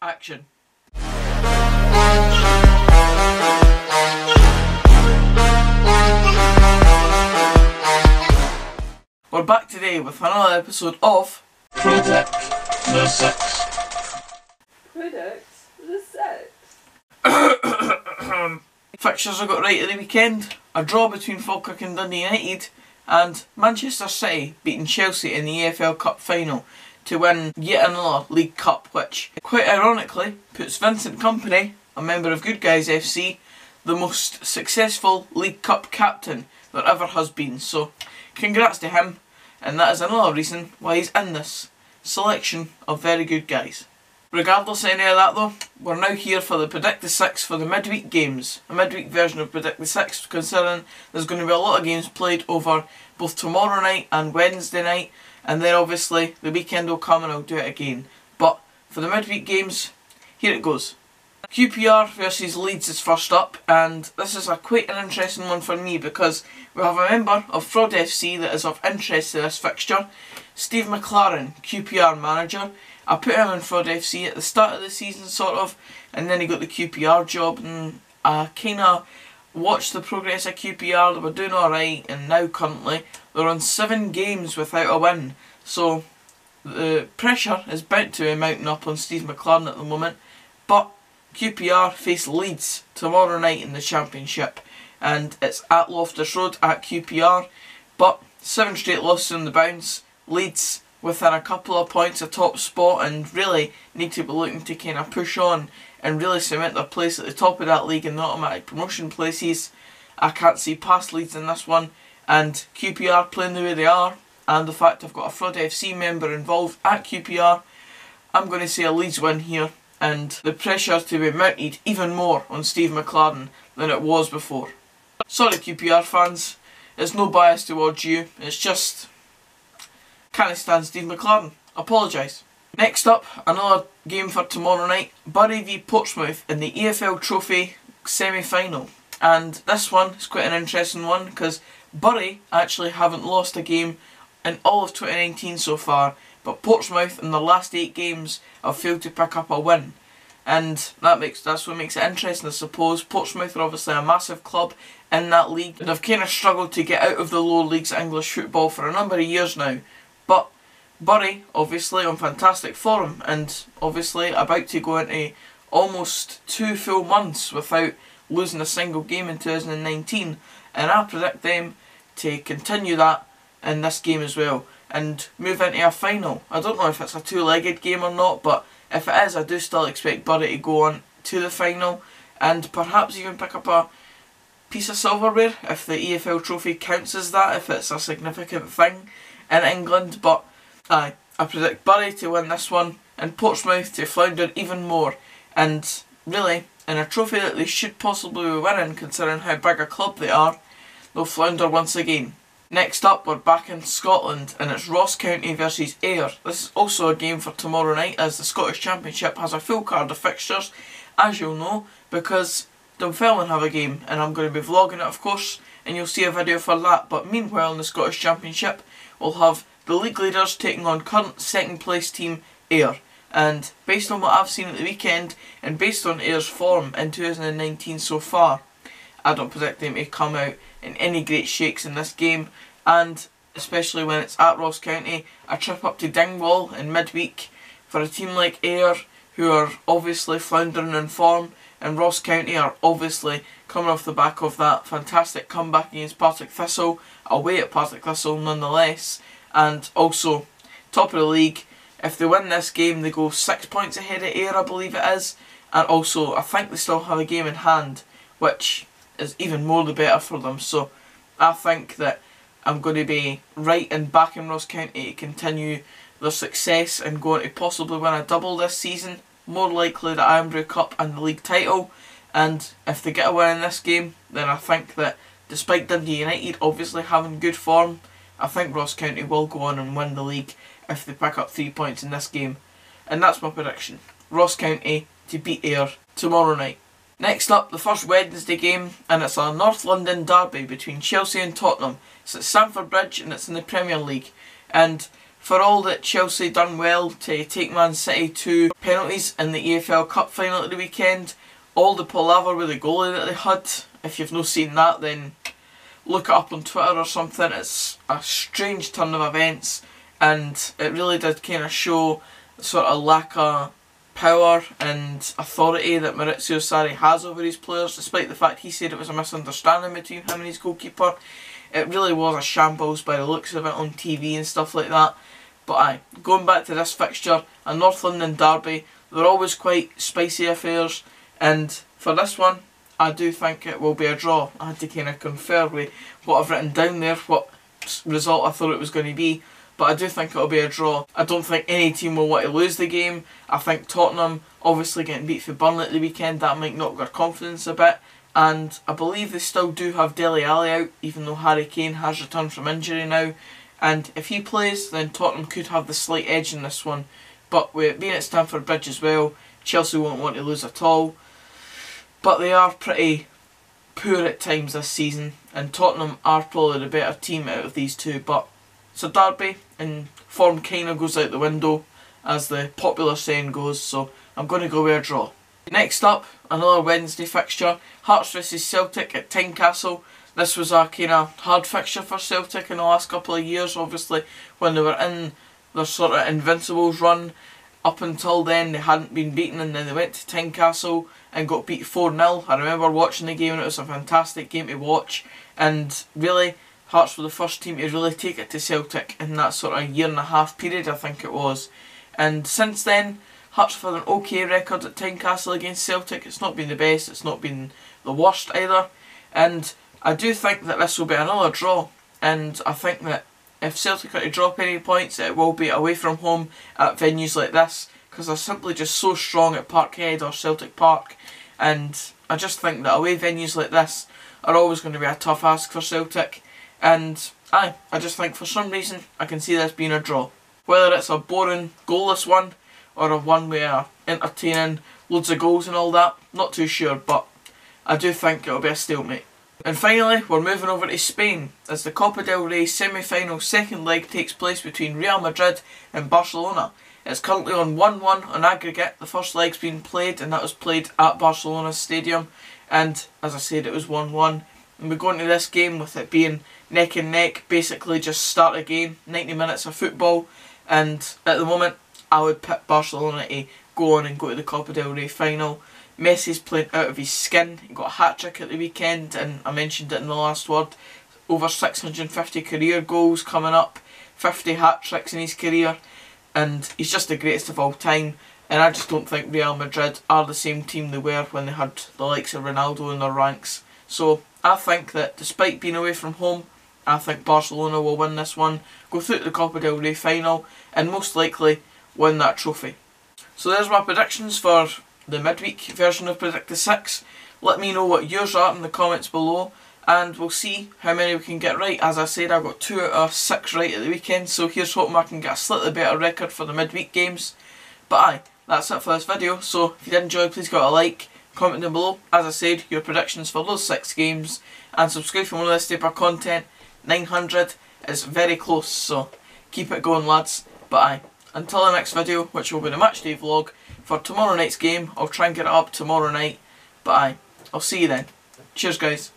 Action. We're back today with another episode of Predict the Six. Predict the Six. Fixtures I got right at the weekend. A draw between Falkirk and Dundee United, and Manchester City beating Chelsea in the EFL Cup final to win yet another League Cup, which quite ironically puts Vincent Kompany, a member of Good Guys FC, the most successful League Cup captain there ever has been. So congrats to him, and that is another reason why he's in this selection of very good guys. Regardless of any of that though, we're now here for the Predict the Six for the midweek games. A midweek version of Predict the Six, considering there's going to be a lot of games played over both tomorrow night and Wednesday night, and then obviously the weekend will come and I'll do it again. But for the midweek games, here it goes. QPR versus Leeds is first up, and this is quite an interesting one for me because we have a member of Fraud FC that is of interest to this fixture. Steve McLaren, QPR manager. I put him in Fraud FC at the start of the season sort of, and then he got the QPR job, and I kind of watched the progress of QPR. They were doing alright, and now currently they're on 7 games without a win. So the pressure is bound to be mounting up on Steve McLaren at the moment. But QPR face Leeds tomorrow night in the Championship, and it's at Loftus Road at QPR. But 7 straight losses on the bounce. Leeds within a couple of points of top spot, and really need to be looking to kind of push on and really cement their place at the top of that league in the automatic promotion places. I can't see past Leeds in this one, and QPR playing the way they are, and the fact I've got a Fraud FC member involved at QPR, I'm going to say a Leeds win here, and the pressure to be mounted even more on Steve McLaren than it was before. Sorry QPR fans, there's no bias towards you, it's just can't stand Steve McLaren. Apologise. Next up, another game for tomorrow night. Bury v Portsmouth in the EFL Trophy semi-final. And this one is quite an interesting one because Bury actually haven't lost a game in all of 2019 so far, but Portsmouth in the last 8 games have failed to pick up a win. And that's what makes it interesting, I suppose. Portsmouth are obviously a massive club in that league, and have kind of struggled to get out of the lower leagues of English football for a number of years now. But Bury, obviously, on fantastic form, and obviously about to go into almost 2 full months without losing a single game in 2019, and I predict them to continue that in this game as well, and move into a final. I don't know if it's a 2-legged game or not, but if it is, I do still expect Bury to go on to the final, and perhaps even pick up a piece of silverware, if the EFL Trophy counts as that, if it's a significant thing in England. But I predict Bury to win this one and Portsmouth to flounder even more, and really in a trophy that they should possibly be winning considering how big a club they are, they'll flounder once again. Next up, we're back in Scotland, and it's Ross County versus Ayr. This is also a game for tomorrow night, as the Scottish Championship has a full card of fixtures, as you'll know, because Dunfermline have a game, and I'm going to be vlogging it of course, and you'll see a video for that. But meanwhile in the Scottish Championship, we'll have the league leaders taking on current second place team Ayr. And based on what I've seen at the weekend, and based on Ayr's form in 2019 so far, I don't predict them to come out in any great shakes in this game, and especially when it's at Ross County, a trip up to Dingwall in midweek for a team like Ayr, who are obviously floundering in form, and Ross County are obviously coming off the back of that fantastic comeback against Partick Thistle, away at Partick Thistle nonetheless, and also top of the league. If they win this game, they go 6 points ahead of Ayr, I believe it is, and also I think they still have a game in hand, which is even more the better for them. So I think that I'm going to be right in backing Ross County to continue their success and going to possibly win a double this season, more likely the Irn-Bru Cup and the league title. And if they get a win in this game, then I think that despite Dundee United obviously having good form, I think Ross County will go on and win the league if they pick up 3 points in this game. And that's my prediction. Ross County to beat Ayr tomorrow night. Next up, the first Wednesday game, and it's a North London derby between Chelsea and Tottenham. It's at Stamford Bridge and it's in the Premier League. And for all that Chelsea done well to take Man City to penalties in the EFL Cup final at the weekend, all the palaver with the goalie that they had, if you've not seen that then look it up on Twitter or something. It's a strange turn of events, and it really did kind of show the sort of lack of power and authority that Maurizio Sarri has over his players, despite the fact he said it was a misunderstanding between him and his goalkeeper. It really was a shambles by the looks of it on TV and stuff like that. But going back to this fixture, a North London derby, they're always quite spicy affairs, and for this one I do think it will be a draw. I had to kind of confer with what I've written down there, what result I thought it was going to be, but I do think it'll be a draw. I don't think any team will want to lose the game. I think Tottenham, obviously getting beat for Burnley at the weekend, that might knock their confidence a bit, and I believe they still do have Dele Alli out, even though Harry Kane has returned from injury now, and if he plays then Tottenham could have the slight edge in this one, but with it being at Stamford Bridge as well, Chelsea won't want to lose at all. But they are pretty poor at times this season, and Tottenham are probably the better team out of these two, but it's a derby and form kind of goes out the window, as the popular saying goes, so I'm going to go with a draw. Next up, another Wednesday fixture, Hearts vs Celtic at Tynecastle. This was a kind of hard fixture for Celtic in the last couple of years, obviously when they were in their sort of Invincibles run. Up until then they hadn't been beaten, and then they went to Tynecastle and got beat 4-0. I remember watching the game and it was a fantastic game to watch, and really Hearts were the first team to really take it to Celtic in that sort of year and a half period, I think it was. And since then Hearts have had an okay record at Tynecastle against Celtic. It's not been the best, it's not been the worst either, and I do think that this will be another draw, and I think that if Celtic are to drop any points, it will be away from home at venues like this, because they're simply just so strong at Parkhead or Celtic Park, and I just think that away venues like this are always going to be a tough ask for Celtic, and I just think for some reason I can see this being a draw. Whether it's a boring goalless one or a one where entertaining, loads of goals and all that, not too sure, but I do think it'll be a stalemate. And finally, we're moving over to Spain as the Copa del Rey semi-final second leg takes place between Real Madrid and Barcelona. It's currently on 1-1 on aggregate. The first leg's been played, and that was played at Barcelona's stadium, and as I said, it was 1-1. And we're going to this game with it being neck and neck, basically just start a game, 90 minutes of football, and at the moment I would pick Barcelona to go on and go to the Copa del Rey final. Messi's playing out of his skin. He got a hat-trick at the weekend, and I mentioned it in the last word. Over 650 career goals coming up, 50 hat-tricks in his career, and he's just the greatest of all time. And I just don't think Real Madrid are the same team they were when they had the likes of Ronaldo in their ranks. So I think that despite being away from home, I think Barcelona will win this one, go through to the Copa del Rey final, and most likely win that trophy. So there's my predictions for the midweek version of Predict the Six. Let me know what yours are in the comments below, and we'll see how many we can get right. As I said, I got 2 out of 6 right at the weekend, so here's hoping I can get a slightly better record for the midweek games. But that's it for this video, so if you did enjoy, please give it a like, comment down below, as I said, your predictions for those 6 games, and subscribe for more of this type of content. 900 is very close, so keep it going lads. But until the next video, which will be the matchday vlog for tomorrow night's game. I'll try and get it up tomorrow night, but I'll see you then. Cheers guys.